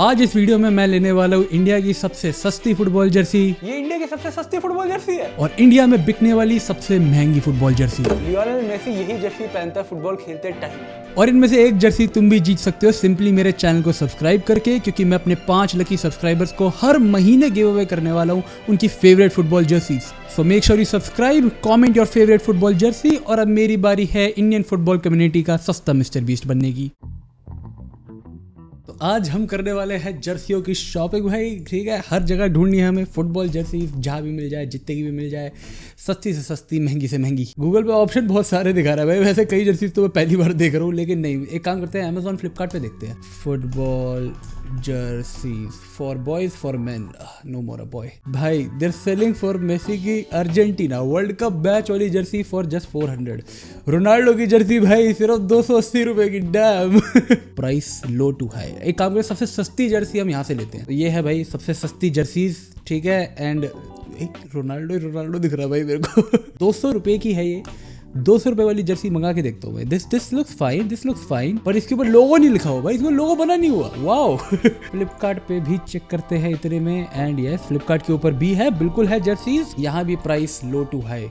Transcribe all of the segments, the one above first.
आज इस वीडियो में मैं लेने वाला हूँ इंडिया की सबसे सस्ती फुटबॉल जर्सी। ये इंडिया की सबसे सस्ती फुटबॉल जर्सी है और इंडिया में बिकने वाली सबसे महंगी फुटबॉल जर्सी। लियोनेल मेसी यही जर्सी पहनता है फुटबॉल खेलते टाइम। और इनमें से एक जर्सी तुम भी जीत सकते हो सिंपली मेरे चैनल को सब्सक्राइब करके, क्योंकि मैं अपने 5 लकी सब्सक्राइबर्स को हर महीने गिव अवे करने वाला हूँ उनकी favourite football jerseys. So make sure you subscribe, comment your favourite football Jersey. और अब मेरी बारी है इंडियन फुटबॉल कम्युनिटी का सस्ता मिस्टर बीस्ट बनने की। तो आज हम करने वाले हैं जर्सियों की शॉपिंग भाई। ठीक है, हर जगह ढूंढनी है हमें फुटबॉल जर्सी, जहाँ भी मिल जाए, जितने की भी मिल जाए, सस्ती से सस्ती, महंगी से महंगी। गूगल पे ऑप्शन बहुत सारे दिखा रहा है भाई। वैसे कई जर्सीज तो मैं पहली बार देख रहा हूँ, लेकिन नहीं, एक काम करते हैं, अमेजोन फ्लिपकार्ट पे देखते हैं। Football jerseys for boys for man, no more a boy. भाई देर सेलिंग फॉर मेसी की अर्जेंटीना वर्ल्ड कप मैच वाली जर्सी फॉर जस्ट 400। रोनाल्डो की जर्सी भाई सिर्फ 280 रुपए की। Damn price low to high. एक काम करें, सबसे सस्ती जर्सी हम यहाँ से लेते हैं। तो ये है भाई सबसे सस्ती जर्सीज, ठीक है। एंड रोनाल्डो दिख रहा है भाई मेरे को 200 रुपए की है ये। 200 रुपए वाली जर्सी मंगा के देखता हूँ भाई। दिस लुक्स फाइन, पर इसके ऊपर लोगो नहीं लिखा हुआ भाई, इसमें लोगो बना नहीं हुआ। वाओ फ्लिपकार्ट पे भी चेक करते हैं इतने में। एंड यस, फ्लिपकार्ट के ऊपर भी है, बिल्कुल है जर्सीज। यहाँ भी price low to high.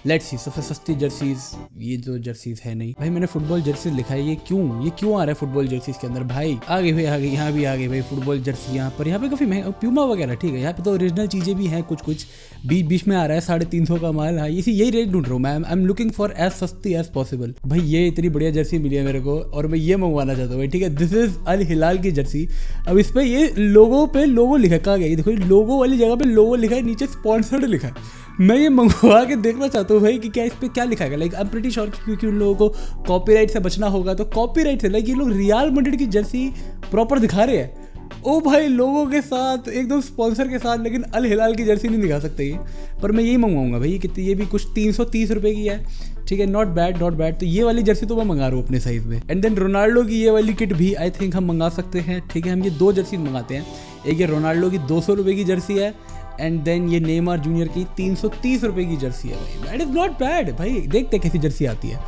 Let's see सबसे सस्ती जर्सीज। ये जो जर्सीज है नहीं भाई, मैंने फुटबॉल जर्सी लिखा है, ये क्यों आ रहा है फुटबॉल जर्सीज के अंदर भाई। आगे भाई आगे, यहाँ भी आगे भाई फुटबॉल जर्सी। यहाँ पे काफी महंगा प्यूमा वगैरह, ठीक है। यहाँ पे तो ओरिजिनल चीजें भी हैं, कुछ बीच में आ रहा है 350 का माल। हाँ, यही रेट ढूंढ रहा हूँ मैं। I am looking for as सस्ती एज पॉसिबल। भाई ये इतनी बढ़िया जर्सी मिली है मेरे को और मैं ये मंगवाना चाहता हूँ भाई, ठीक है। दिस इज अल हिलाल की जर्सी। अब इस पे ये लोगो लिखा है, कहाँ गया ये देखो, लोगो वाली जगह पे लोगो लिखा है, नीचे स्पॉन्सर्ड लिखा है। मैं ये मंगवा के देखना चाहता हूँ भाई कि क्या इस पे क्या लिखा है। Like I am pretty sure, क्योंकि उन लोगों को कॉपीराइट से बचना होगा, तो कॉपीराइट से लाइक ये लोग रियल मैड्रिड की जर्सी प्रॉपर दिखा रहे हैं। ओ भाई लोगों के साथ एकदम स्पॉन्सर के साथ, लेकिन अल हिलाल की जर्सी नहीं दिखा सकते ये। पर मैं यही मंगवाऊंगा भाई। ये कितनी, ये भी कुछ 330 रुपए की है, ठीक है। Not bad. तो ये वाली जर्सी तो मैं मंगा रहा हूँ अपने साइज में। एंड देन रोनाल्डो की ये वाली किट भी आई थिंक हम मंगा सकते हैं, ठीक है। हम ये 2 जर्सी मंगाते हैं। एक ये रोनाल्डो की 200 रुपए की जर्सी है, एंड देन ये नेमार जूनियर की 330 रुपए की जर्सी है भाई। दैट इज नॉट बैड भाई। देखते कैसी जर्सी आती है।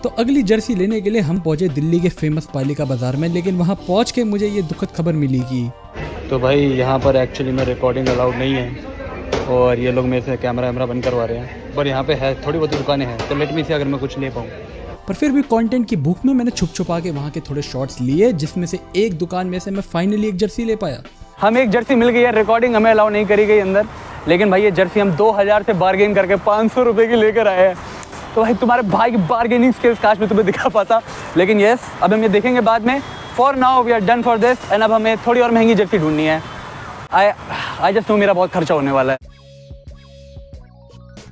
तो अगली जर्सी लेने के लिए हम पहुंचे दिल्ली के फेमस पालिका बाजार में, लेकिन वहां पहुंच के मुझे ये दुखद खबर मिली कि तो भाई यहाँ पर एक्चुअली में रिकॉर्डिंग अलाउड नहीं है और ये लोग मेरे से कैमरा बंद करवा रहे हैं। पर यहाँ पे है, थोड़ी बहुत दुकानें हैं, तो लेट मी से अगर मैं कुछ ले पाऊँ। पर फिर भी कंटेंट की भूख में मैंने छुपा के वहाँ के थोड़े शॉट्स लिए, जिसमें से एक दुकान में से मैं फाइनली एक जर्सी ले पाया। हमें एक जर्सी मिल गई है, रिकॉर्डिंग हमें अलाउ नहीं करी गई अंदर, लेकिन भाई ये जर्सी हम 2000 से बार्गेन करके 500 रुपए की लेकर आए हैं। तो भाई तुम्हारे भाई की बार्गेनिंग स्किल्स काश मैं तुम्हें दिखा पाता, लेकिन यस, अब हम ये देखेंगे बाद में। For now we are done for this. And अब हमें थोड़ी और महंगी जर्सी ढूंढनी है। आई जस्ट नो मेरा बहुत खर्चा होने वाला है।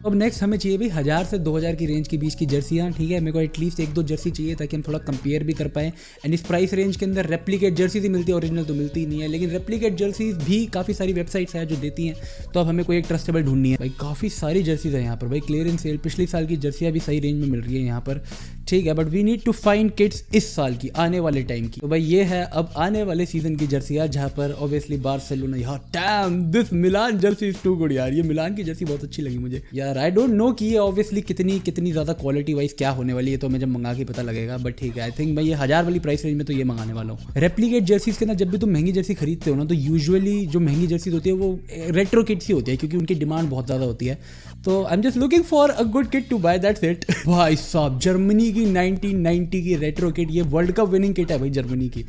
अब नेक्स्ट हमें चाहिए भी 1000 से 2000 की रेंज के बीच की जर्सियाँ, ठीक है। मेरे को एटलीस्ट 1-2 जर्सी चाहिए ताकि हम थोड़ा कंपेयर भी कर पाएँ। एंड इस प्राइस रेंज के अंदर रेप्लिकेट जर्सीज ही मिलती है, ओरिजिनल तो मिलती ही नहीं है। लेकिन रेप्लिकेट जर्सीज भी काफ़ी सारी वेबसाइट्स हैं जो देती हैं, तो अब हमें कोई एक ट्रस्टेबल ढूंढनी है भाई। काफ़ी सारी जर्सीज है यहाँ पर भाई। क्लियरेंस सेल, पिछले साल की जर्सियाँ भी सही रेंज में मिल रही है यहाँ पर, ठीक है। But we need to find kits इस साल की, आने वाले टाइम की। तो भाई ये है अब आने वाले सीजन की जर्सियाँ, जहाँ पर ऑब्वियसली बार्सिलोना। यार damn, this Milan jersey is too good यार। ये मिलान की जर्सी बहुत अच्छी लगी मुझे यार। आई डोंट नो कि ये ऑब्वियसली कितनी ज़्यादा क्वालिटी वाइज क्या होने वाली है, तो मैं जब मंगा के पता लगेगा। बट ठीक है, आई थिंक मैं ये 1000 वाली प्राइस रेंज में तो ये मंगाने वाला हूँ। रेप्लिकेट जर्सीज के ना, जब भी तुम महंगी जर्सी खरीदते हो ना, तो यूजुअली जो महंगी जर्सीज होती है वो रेट्रो किट्स ही होती है, क्योंकि उनकी डिमांड बहुत ज़्यादा होती है। तो I am just looking for a good kit to buy, that's it. भाई साहब, जर्मनी की 1990 की रेट्रो किट, ये वर्ल्ड कप विनिंग किट है भाई जर्मनी की।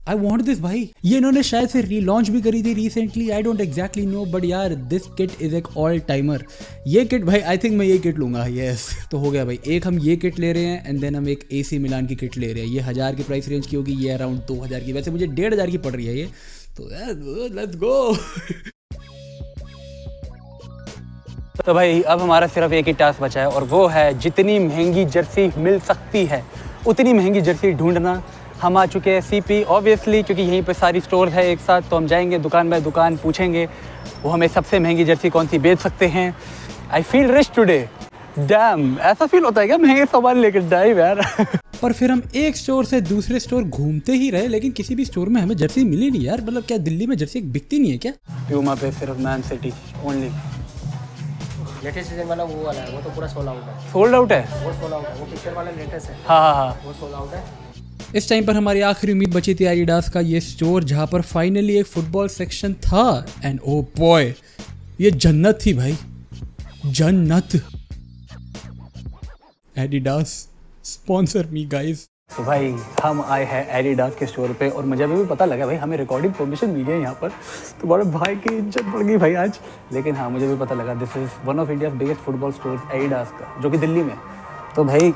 आई वॉन्ट दिस भाई। ये इन्होंने शायद से रीलॉन्च भी करी थी recently, I don't exactly know, but यार दिस किट इज एक ऑल टाइमर। ये किट भाई, आई थिंक मैं ये किट लूंगा। यस, तो हो गया भाई। एक हम ये किट ले रहे हैं, एंड देन हम एक AC मिलान की किट ले रहे हैं। ये 1000 की प्राइस रेंज की होगी, ये अराउंड 2000 की। वैसे मुझे 1500 की पड़ रही है ये, तो लेट्स गो। तो भाई अब हमारा सिर्फ एक ही टास्क बचा है, और वो है जितनी महंगी जर्सी मिल सकती है उतनी महंगी जर्सी ढूंढना। हम आ चुके हैं CP ऑब्वियसली, क्योंकि यहीं पे सारी स्टोर है एक साथ। तो हम जाएंगे दुकान बाय दुकान, पूछेंगे वो हमें सबसे महंगी जर्सी कौन सी बेच सकते हैं। I feel rich today. Dam, ऐसा फील होता है क्या महंगे सामान लेकर ड्राइव यार। पर फिर हम एक स्टोर से दूसरे स्टोर घूमते ही रहे, लेकिन किसी भी स्टोर में हमें जर्सी मिली नहीं यार। मतलब क्या दिल्ली में जर्सी बिकती नहीं है क्या? प्यूमा पे सिर्फ man city only. Latest season वाला वो वाला है, वो तो पूरा सोल्ड आउट है। सोल्ड आउट है? वो सोल्ड आउट है, वो पिक्चर वाला लेटेस्ट है। हाँ हाँ हाँ, वो सोल्ड आउट है। इस टाइम पर हमारी आखिरी उम्मीद बची थी एडिडास का ये स्टोर, जहाँ पर फाइनली एक फुटबॉल सेक्शन था। एंड ओ बॉय, ये जन्नत थी भाई, जन्नत। Adidas sponsor me guys. तो भाई हम आए हैं एडिडास के स्टोर पे और मुझे अभी भी पता लगा भाई हमें रिकॉर्डिंग परमिशन मिली है यहाँ पर, तो बड़े भाई की इज्जत बढ़ गई भाई आज। लेकिन हाँ, मुझे भी पता लगा this is one of India's biggest football stores Adidas का, जो कि दिल्ली में। तो भाई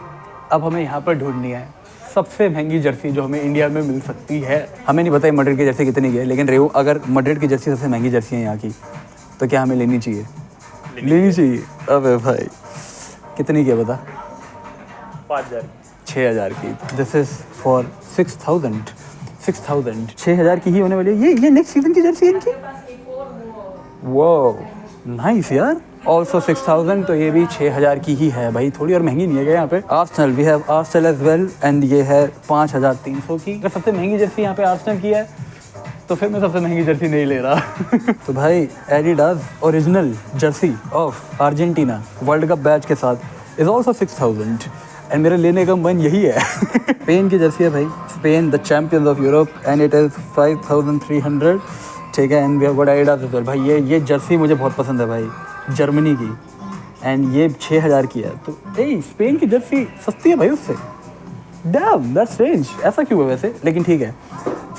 अब हमें यहाँ पर ढूंढनी है सबसे महंगी जर्सी जो हमें इंडिया में मिल सकती है। हमें नहीं पता मैड्रिड की जर्सी कितनी की है, लेकिन रेहू अगर मैड्रिड की जर्सी सबसे महंगी जर्सी है यहाँ की, तो क्या हमें लेनी चाहिए? लेनी चाहिए। अबे भाई कितनी की है बता? 5000 6,000 की। दिस इज़ फॉर 6,000 6,000 की ही होने वाली है। ये नेक्स्ट सीजन की जर्सी है इनकी। वो नाइस यार। ऑल्सो 6,000, तो ये भी 6,000 की ही है भाई, थोड़ी और महंगी नहीं है क्या यहाँ पे? Arsenal, we have Arsenal as well, and ये है 5,300 की। अगर सबसे महंगी जर्सी यहाँ पे आर्सेनल की है, तो फिर मैं सबसे महंगी जर्सी नहीं ले रहा। तो भाई Adidas original Jersey of Argentina world cup batch के साथ इज ऑल्सो 6,000, एंड मेरे लेने का मन यही है। स्पेन की जर्सी है भाई, Spain the champions of Europe, and it is 5,300, ठीक है। And we have got Adidas as well. भाई ये जर्सी मुझे बहुत पसंद है भाई, जर्मनी की, एंड ये 6,000 की है। तो स्पेन की जर्सी सस्ती है भाई उससे। डैम, दैट्स स्ट्रेंज, ऐसा क्यों है वैसे? लेकिन ठीक है,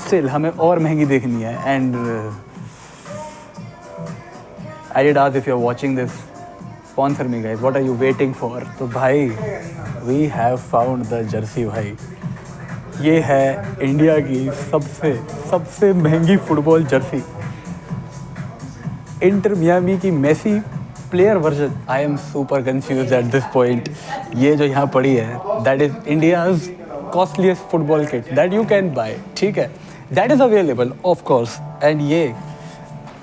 स्टिल हमें और महंगी देखनी है। And Adidas, if you are watching this, sponsor me guys, what are you waiting for? तो भाई we have found the jersey भाई। ये है इंडिया की सबसे महंगी फुटबॉल जर्सी, इंटर मियामी की Messi player version. I am super confuse at this point. ये जो यहाँ पड़ी है, that is India's costliest football kit that you can buy, ठीक है। That is available of course, and ये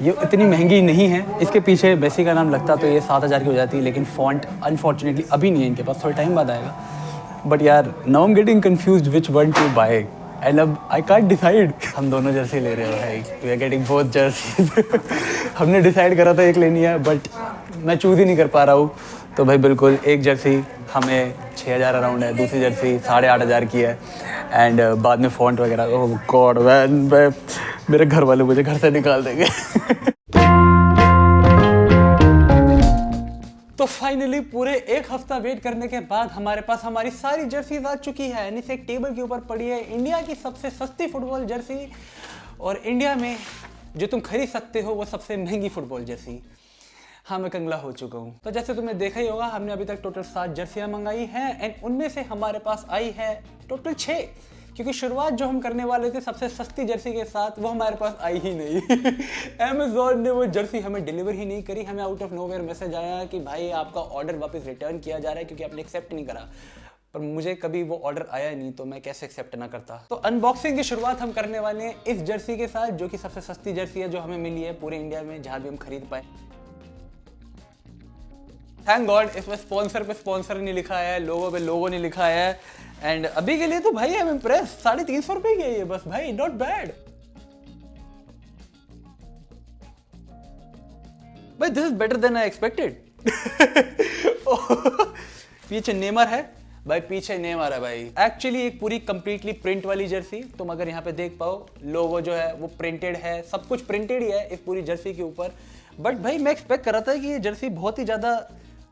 इतनी महंगी नहीं है। इसके पीछे मेसी का नाम लगता तो ये 7,000 की हो जाती, लेकिन फॉन्ट अनफॉर्चुनेटली अभी नहीं है इनके पास, थोड़े टाइम बाद आएगा। बट यार, now I am getting confused which one to buy, and अब आई कांट डिसाइड। हम दोनों जर्सी ले रहे हो भाई, we are getting both jersey. हमने डिसाइड करा था एक लेनी है, बट मैं चूज़ ही नहीं कर पा रहा हूँ। तो भाई बिल्कुल, एक जर्सी हमें 6,000 अराउंड है, दूसरी जर्सी 8,500 की है, एंड बाद में फॉन्ट वगैरह। ओह गॉड मैन, मेरे घर वाले मुझे घर से निकाल देंगे। तो फाइनली पूरे एक हफ्ता वेट करने के बाद हमारे पास हमारी सारी जर्सीज आ चुकी है। यानी से एक टेबल के ऊपर पड़ी है इंडिया की सबसे सस्ती फुटबॉल जर्सी, और इंडिया में जो तुम खरीद सकते हो वो सबसे महंगी फुटबॉल जर्सी। हाँ, मैं कंगला हो चुका हूँ। तो जैसे तुम्हें देखा ही होगा, हमने अभी तक टोटल 7 जर्सियाँ मंगाई हैं, एंड उनमें से हमारे पास आई है टोटल 6, क्योंकि शुरुआत जो हम करने वाले थे सबसे सस्ती जर्सी के साथ, वो हमारे पास आई ही नहीं। अमेज़ॉन ने वो जर्सी हमें डिलीवर ही नहीं करी। हमें आउट ऑफ नोवेयर मैसेज आया कि भाई आपका ऑर्डर वापस रिटर्न किया जा रहा है क्योंकि आपने एक्सेप्ट नहीं करा। पर मुझे कभी वो ऑर्डर आया नहीं, तो मैं कैसे एक्सेप्ट ना करता। तो अनबॉक्सिंग की शुरुआत हम करने वाले हैं इस जर्सी के साथ, जो कि सबसे सस्ती जर्सी है जो हमें मिली है पूरे इंडिया में, जहाँ भी हम खरीद पाए। थैंक गॉड इसमें स्पॉन्सर पे स्पॉन्सर नहीं लिखा है, लोगो पे लोगो नहीं लिखा है, एंड अभी के लिए तो भाई आई एम इम्प्रेस। 350 रुपए की है ये बस भाई, नॉट बैड भाई, this is better than I expected. पीछे नेमर है भाई, पीछे नेमर है भाई। एक्चुअली एक पूरी कंप्लीटली प्रिंट वाली जर्सी, तुम अगर यहाँ पे देख पाओ, लोगो जो है वो प्रिंटेड है, सब कुछ प्रिंटेड ही है इस पूरी जर्सी के ऊपर। बट भाई मैं एक्सपेक्ट कर रहा था कि ये जर्सी बहुत ही ज्यादा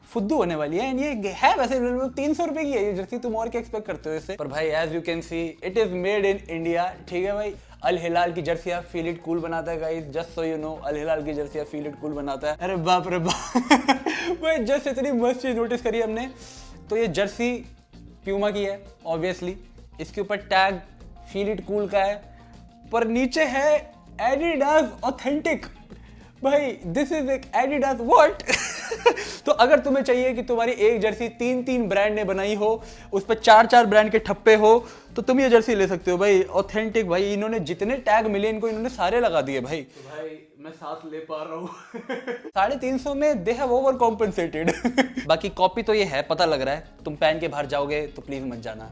फुद्दू होने वाली है, एंड ये है वैसे 300 रुपए की है ये जर्सी, तुम और क्या एक्सपेक्ट करते हो इससे? पर भाई as you can see it is made in India, ठीक है भाई। अल हिलाल की जर्सियाँ फील इट कूल बनाता है guys, just so you know, Al Hilal की जर्सियाँ फील इट कूल बनाता है। अरे बाप रे बाप। भाई जस्ट इतनी मस्त चीज नोटिस करी हमने। तो ये जर्सी प्यूमा की है ऑब्वियसली, इसके ऊपर टैग फील इट कूल का है, पर नीचे है एडिडास ऑथेंटिक। भाई दिस इज एक एडिडास व्हाट। तो अगर तुम्हें चाहिए कि तुम्हारी एक जर्सी 3 ब्रांड ने बनाई हो, उस पर 4 ब्रांड के ठप्पे हो, तो तुम ये जर्सी ले सकते हो भाई, ऑथेंटिक। भाई इन्होंने जितने टैग मिले इनको, इन्होंने सारे लगा दिए भाई। तो भाई मैं सांस ले पा रहा हूँ। 350 में दे हैव ओवर कॉम्पेंसेटेड। बाकी कॉपी तो ये है, पता लग रहा है। तुम पहन के बाहर जाओगे तो प्लीज मत जाना,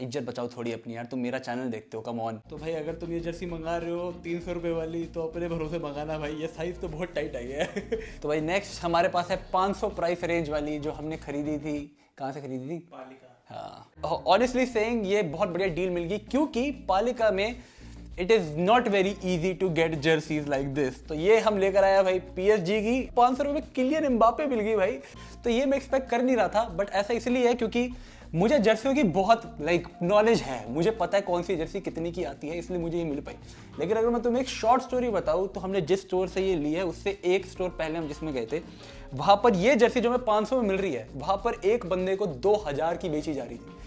इज्जत बचाओ थोड़ी अपनी यार, तुम मेरा चैनल देखते हो, कम ऑन। तो भाई अगर तुम ये जर्सी मंगा रहे हो 300 रुपए वाली, तो अपने भरोसे मंगाना भाई, ये साइज तो बहुत टाइट आई है। तो भाई नेक्स्ट हमारे पास है 500 प्राइस रेंज वाली, जो हमने खरीदी थी, कहाँ से खरीदी थी? हाँ, ऑनेस्टली सेइंग ये बहुत बढ़िया डील मिल गई, क्योंकि पालिका में it is not very easy to get jerseys like this. तो ये हम लेकर आया भाई PSG की 500 रुपये किलियन एम्बापे मिल गई भाई। तो ये मैं एक्सपेक्ट कर नहीं रहा था, बट ऐसा इसलिए है क्योंकि मुझे जर्सियों की बहुत नॉलेज है, मुझे पता है कौन सी जर्सी कितनी की आती है, इसलिए मुझे ये मिल पाई। लेकिन अगर मैं तुम्हें एक शॉर्ट स्टोरी बताऊं तो हमने जिस स्टोर से ये ली है उससे एक स्टोर पहले हम जिसमें गए थे, वहां पर ये जर्सी जो हमें 500 में मिल रही है, वहां पर एक बंदे को 2000 की बेची जा रही थी।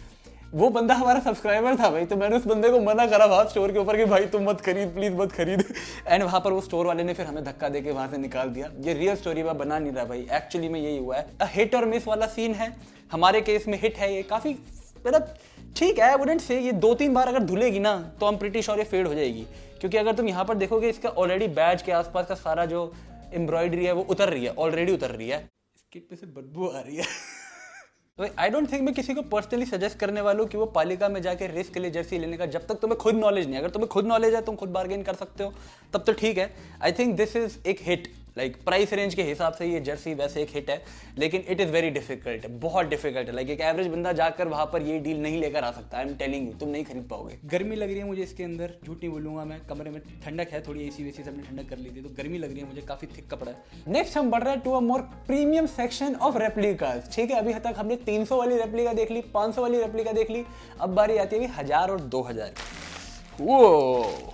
वो बंदा हमारा सब्सक्राइबर था भाई, तो मैंने उस बंदे को मना करा वहां स्टोर के ऊपर कि भाई तुम मत खरीद, प्लीज मत खरीद। एंड वहां पर वो स्टोर वाले ने फिर हमें धक्का देके वहां से निकाल दिया। ये रियल स्टोरी मैं बना नहीं रहा भाई, एक्चुअली में यही हुआ है। हिट और मिस वाला सीन है, हमारे केस में हिट है। ये काफी मतलब ठीक है, वुडंट से ये 2-3 बार अगर धुलेगी ना तो हम प्रीटी श्योर ये फेड हो जाएगी, क्योंकि अगर तुम यहाँ पर देखोगे इसका ऑलरेडी बैज के आसपास का सारा जो एम्ब्रॉयडरी है वो उतर रही है, ऑलरेडी उतर रही है। इस किट पे से बदबू आ रही है। तो आई डोंट थिंक मैं किसी को पर्सनली सजेस्ट करने वाला हूँ कि वो पालिका में जाके रिस्क ले जर्सी लेने का, जब तक तुम्हें खुद नॉलेज नहीं। अगर तुम्हें खुद नॉलेज है, तुम खुद बार्गेन कर सकते हो, तब तो ठीक है। आई थिंक दिस इज एक हिट, प्राइस रेंज के हिसाब से ये जर्सी वैसे एक हिट है, लेकिन इट इज़ वेरी डिफिकल्ट, बहुत डिफिकल्ट है। एक एवरेज बंदा जाकर वहाँ पर ये डील नहीं लेकर आ सकता। आई एम टेलिंग यू, तुम नहीं खरीद पाओगे। गर्मी लग रही है मुझे इसके अंदर, झूठ नहीं बोलूंगा मैं। कमरे में ठंडक है, थोड़ी AC वेसी सबने ठंडक कर ली थी, तो गर्मी लग रही है मुझे, काफी थिक कपड़ा है। नेक्स्ट हम बढ़ रहे हैं to a more premium section of replicas. ठीक है, अभी तक हमने 300 वाली रेप्लिका देख ली, 500 वाली रेप्लिका देख ली, अब बारी आती है 1000 और 2000। वो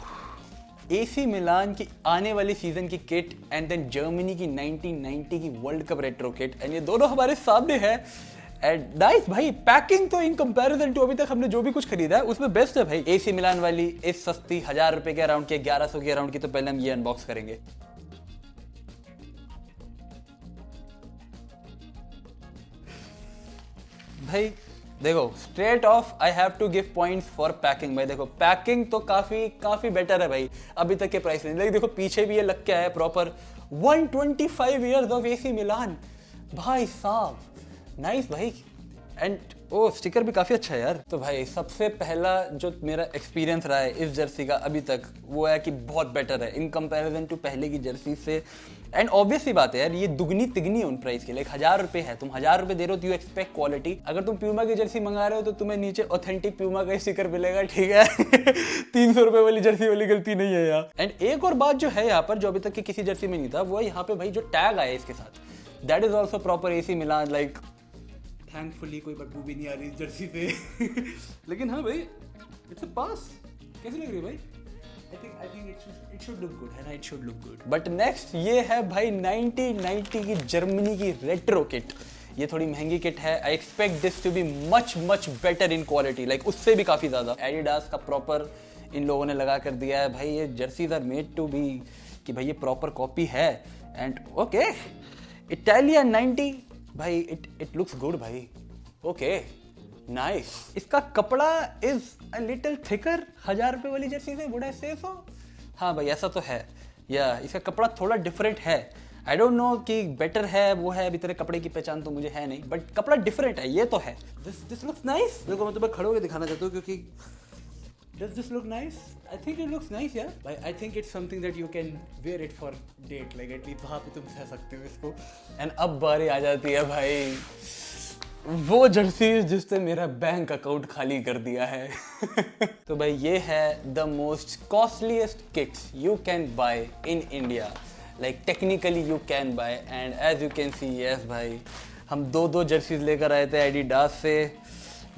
AC मिलान की आने वाली सीजन की किट एंड देन जर्मनी की 1990 की world cup retro kit, and ये दोनों हमारे सामने है। एंड नाइस भाई, पैकिंग तो इन कंपैरिजन टू अभी तक हमने जो भी कुछ खरीदा है उसमें बेस्ट है भाई। AC मिलान वाली इस सस्ती 1000 रुपए के अराउंड की, 1100 के अराउंड की, तो पहले हम ये अनबॉक्स करेंगे। भाई देखो, straight off I have to give points for packing. भाई देखो, पैकिंग तो काफी बेटर है भाई अभी तक के प्राइस में। लेकिन देखो पीछे भी ये लग के आया प्रॉपर 125 इयर्स ऑफ AC मिलान भाई साहब, नाइस भाई। एंड ओ स्टिकर भी काफ़ी अच्छा है यार। तो भाई सबसे पहला जो मेरा एक्सपीरियंस रहा है इस जर्सी का अभी तक, वो है कि बहुत बेटर है इन कंपैरिजन टू पहले की जर्सी से। एंड ऑब्वियस सी बात है यार, ये दुगनी तिगनी है उन प्राइस के लिए। 1000 रुपये है, तुम 1000 रुपये दे रहे हो तो यू एक्सपेक्ट क्वालिटी। अगर तुम प्यूमा की जर्सी मंगा रहे हो तो तुम्हें नीचे ऑथेंटिक प्यूमा का स्टिकर मिलेगा, ठीक है। 300 रुपये वाली जर्सी वाली गलती नहीं है यार। एंड एक और बात जो है यहाँ पर, जो अभी तक की किसी जर्सी में नहीं था, वो है यहाँ पे भाई जो टैग आया इसके साथ, that is also proper AC Milan. Like thankfully कोई बदबू भी नहीं आ रही इस जर्सी पे। लेकिन हाँ भाई, इट्स अ पास। कैसी लग रही है भाई? I think it should look good, है ना? It should look good. But next ये है भाई 1990 की जर्मनी की रेट्रो किट। ये थोड़ी महंगी किट है। I expect this to be much better in quality, like उससे भी काफ़ी ज़्यादा। एडिडास का प्रॉपर इन लोगों ने लगा कर दिया है भाई। ये jerseys are made to be कि भाई ये प्रॉपर कॉपी है। एंड ओके, इटालियन 90 भाई, इट लुक्स गुड भाई। Okay nice. इसका कपड़ा इज अ लिटिल थिकर 1000 रुपये वाली जर्सी से, वुड आई से सो? हाँ भाई ऐसा तो है या इसका कपड़ा थोड़ा डिफरेंट है। आई डोंट नो कि बेटर है वो है, अभी तेरे कपड़े की पहचान तो मुझे है नहीं, बट कपड़ा डिफरेंट है, ये तो है। This looks nice. देखो मैं तुम्हें खड़े होकर दिखाना चाहता हूँ, क्योंकि does this look nice? I think it looks nice, yeah. I think it's something that you can wear it for date, like at least वहाँ पे तुम सह सकते हो इसको। एंड अब बारी आ जाती है भाई वो जर्सी जिसने मेरा बैंक अकाउंट खाली कर दिया है। तो भाई ये है the most costliest kits you can buy in India. Like technically you can buy, and as you can see yes भाई, हम दो जर्सीज लेकर आए थे एडिडास से।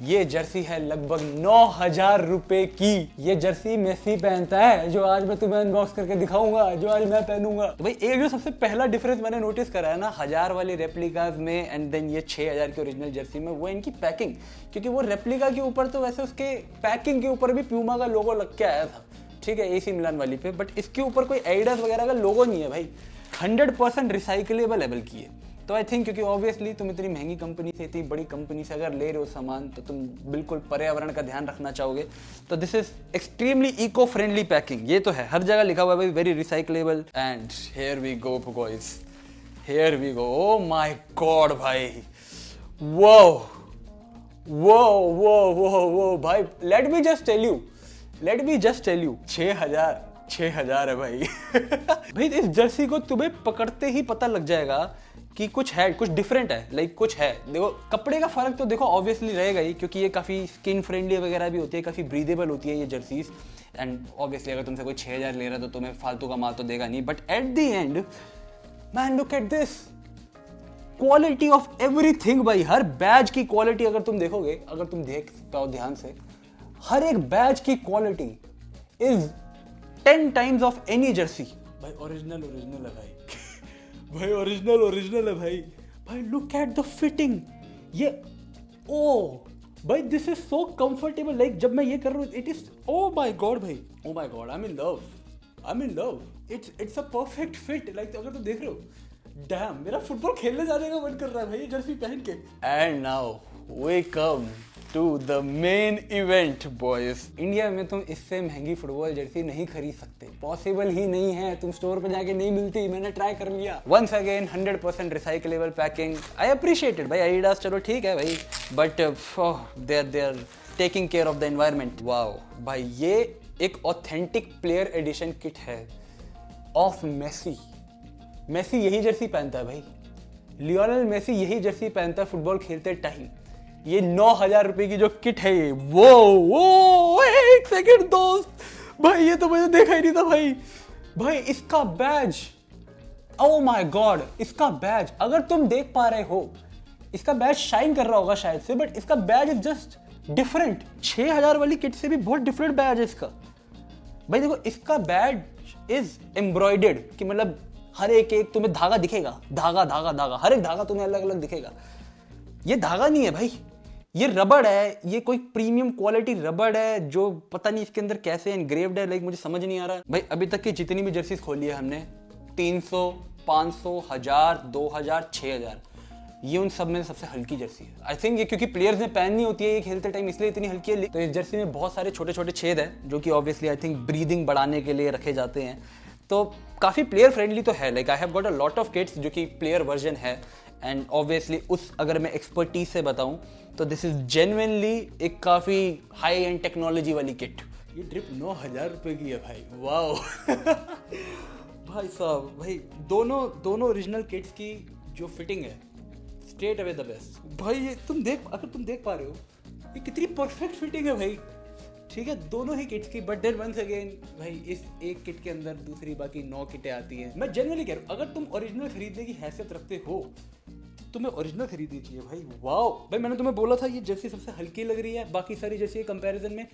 ये जर्सी है लगभग 9000 रुपए की। ये जर्सी मेसी पहनता है, जो आज मैं तुम्हें अनबॉक्स करके दिखाऊंगा, जो आज मैं पहनूंगा। तो भाई एक जो सबसे पहला डिफरेंस मैंने नोटिस करा है ना 1000 वाली रेप्लिकाज में एंड देन ये 6000 की ओरिजिनल जर्सी में, वो इनकी पैकिंग। क्योंकि वो रेप्लिका के ऊपर तो वैसे उसके पैकिंग के ऊपर भी प्यूमा का लोगो लग के आया था, ठीक है, AC मिलान वाली पे, बट इसके ऊपर कोई एडिडास वगैरह का लोगो नहीं है भाई। 100% रिसाइकलेबल लेवल की है। तो आई थिंक क्योंकि ऑब्वियसली तुम इतनी महंगी कंपनी से, इतनी बड़ी कंपनी से अगर ले रहे हो सामान, तो तुम बिल्कुल पर्यावरण का ध्यान रखना चाहोगे। तो this is extremely eco friendly packing. ये तो है, हर जगह लिखा हुआ है भाई very recyclable. And here we go boys, here we go. Oh my god भाई, वो वो वो वो वो भाई, let me just tell you 6000 6,000 है भाई। भाई इस जर्सी को तुम्हें पकड़ते ही पता लग जाएगा कि कुछ है, कुछ डिफरेंट है, लाइक कुछ है। देखो कपड़े का फर्क तो देखो ऑब्वियसली रहेगा ही, क्योंकि ये काफ़ी स्किन फ्रेंडली वगैरह भी होती है, काफ़ी ब्रीदेबल होती है ये जर्सीज। एंड ऑब्वियसली अगर तुमसे कोई 6,000 ले रहा है तो तुम्हें फालतू का माल तो देगा नहीं, but at the end man look at this quality of everything भाई। हर बैज की क्वालिटी अगर तुम देखोगे, अगर तुम देख पाओ ध्यान से, हर एक बैज की quality is 10 times of any Jersey. भाई ओरिजिनल है भाई। भाई ओरिजिनल है भाई। भाई लुक एट द फिटिंग। ये ओ भाई this is so comfortable. Like जब मैं ये कर रहा हूँ it is oh my god भाई, oh my god, I am in love. It's a perfect fit. Like अगर तुम देख रहे हो, डैम मेरा फुटबॉल खेलने जाने का मन कर रहा है भाई ये जर्सी पहन के। And now we come to the main event boys. India में तुम इससे महंगी फुटबॉल जर्सी नहीं खरीद सकते, पॉसिबल ही नहीं है। तुम स्टोर पे जाके नहीं मिलती, मैंने ट्राई कर लिया। Once again 100% recyclable packing, I appreciated भाई। एडिडास चलो ठीक है भाई, but they are taking care of the environment. Wow भाई, ये एक ऑथेंटिक प्लेयर एडिशन किट है ऑफ मेसी। मेसी यही जर्सी पहनता है भाई, लियोनेल मेसी यही जर्सी पहनता है फुटबॉल खेलते टाइम। ये 9,000 रुपए की जो किट है ये, वो एक सेकंड दोस्त भाई, ये तो मुझे देखा ही नहीं था भाई। भाई इसका बैज, ओ माय गॉड, इसका बैज अगर तुम देख पा रहे हो, इसका बैज शाइन कर रहा होगा शायद से, बट इसका बैज इज जस्ट डिफरेंट। 6,000 वाली किट से भी बहुत डिफरेंट बैज है इसका भाई। देखो इसका बैज इज एम्ब्रॉयडर्ड, कि मतलब हर एक तुम्हें धागा दिखेगा, धागा, हर एक धागा तुम्हें अलग अलग दिखेगा। ये धागा नहीं है भाई, ये रबड़ है। ये कोई प्रीमियम क्वालिटी रबड़ है जो पता नहीं इसके अंदर कैसे एनग्रेव्ड है, लाइक मुझे समझ नहीं आ रहा भाई। अभी तक की जितनी भी जर्सीज खोली है हमने, 300, 500, 1000, 2000, 6000, ये उन सब में सबसे हल्की जर्सी है। आई थिंक ये क्योंकि प्लेयर्स ने पहननी होती है ये खेलते टाइम, इसलिए इतनी हल्की है। तो इस जर्सी में बहुत सारे छोटे छोटे छेद है जो कि ऑब्वियसली आई थिंक ब्रीदिंग बढ़ाने के लिए रखे जाते हैं। तो काफ़ी प्लेयर फ्रेंडली तो है। Like I have got a lot of kits जो कि प्लेयर वर्जन है, एंड ऑब्वियसली उस अगर मैं एक्सपर्टीज से बताऊं तो दिस इज जेन्युइनली एक काफ़ी हाई एंड टेक्नोलॉजी वाली किट। ये ड्रिप 9,000 रुपए की है भाई, वाओ। भाई साहब, भाई दोनों ओरिजिनल किट्स की जो फिटिंग है स्ट्रेट अवे द बेस्ट भाई। ये अगर तुम देख पा रहे हो ये कितनी परफेक्ट फिटिंग है भाई। ठीक है, दोनों ही किट्स की, बट देन वंस अगेन भाई इस एक किट के अंदर दूसरी बाकी 9 किटें आती हैं। मैं जनरली कह रहा हूँ, अगर तुम ओरिजिनल खरीदने की हैसियत रखते हो तो तुम्हें ओरिजिनल खरीदनी चाहिए भाई। वाओ भाई, मैंने तुम्हें बोला था ये जर्सी सबसे हल्की लग रही है बाकी सारी जर्सी के कंपैरिजन में,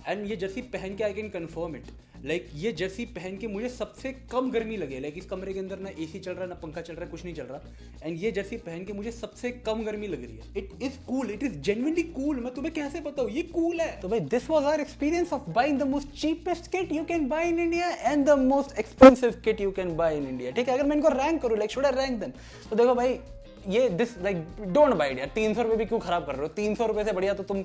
एंड ये जर्सी पहन के I can confirm it. Like ये जर्सी पहन के मुझे सबसे कम गर्मी लगे। लाइक इस कमरे के अंदर ना एसी चल रहा है, ना पंखा चल रहा है, कुछ नहीं चल रहा, एंड ये जर्सी पहन के मुझे सबसे कम गर्मी लग रही है। It is cool, it is genuinely cool. मैं तुम्हें कैसे बताऊं, ये कूल है। तो भाई this was our experience of buying the most cheapest kit you can buy in India and the most expensive kit you can buy in India. ठीक है, अगर मैं इनको रैंक करूं, like should I rank them, तो देखो भाई ये this like don't buy it यार। 300 रुपये भी क्यों खराब कर रहे हो? 300 रुपये से बढ़िया तो तुम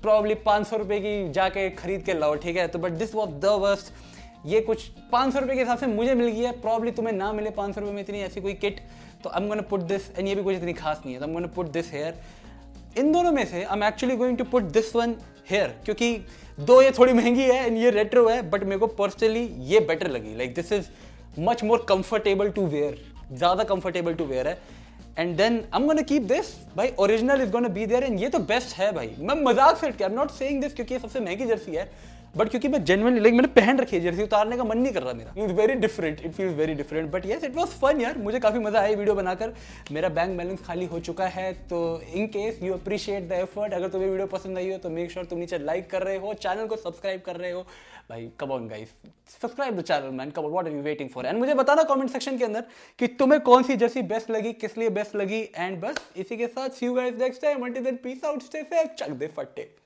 प्रॉब्ली 500 रुपये की जाके खरीद के लाओ। ठीक है, तो but this was the worst. ये कुछ 500 रुपये के हिसाब से मुझे मिल गया है, प्रॉब्ली तुम्हें ना मिले 500 रुपये में इतनी ऐसी कोई किट। तो I am gonna put this, and ये भी कुछ इतनी खास नहीं है, तो I am gonna put this here. इन दोनों में से I am actually going to put this one here, क्योंकि दो ये थोड़ी महंगी है एंड ये रेट्रो है, बट मेरे को पर्सनली ये बेटर लगी। Like this is much more comfortable to wear, ज़्यादा कंफर्टेबल टू वेयर है। And then I am gonna keep this भाई, original is gonna be there, and ये तो बेस्ट है भाई। मैं मजाक से, I am not saying this क्योंकि ये सबसे महंगी जर्सी है, बट क्योंकि मैं जेन्युइनली लाइक मैंने पहन रखी है जर्सी, उतारने का मन नहीं कर रहा मेरा। It's very different, it feels very different, but yes it was fun यार। मुझे काफी मजा आया वीडियो बनाकर। मेरा बैंक बैलेंस खाली हो चुका है, तो in case you appreciate the effort, अगर तुम्हें वीडियो पसंद आई हो तो मेक श्योर तुम नीचे लाइक कर रहे हो, चैनल को सब्सक्राइब कर रहे हो भाई। Come on guys, subscribe the channel man, come on, what are you waiting for? And मुझे बताना कमेंट सेक्शन के अंदर कि तुम्हें कौन सी जर्सी बेस्ट लगी, किस लिए बेस्ट लगी। एंड बस इसी के साथ see you guys next time, until then peace out, stay safe, चक दे फट्टे।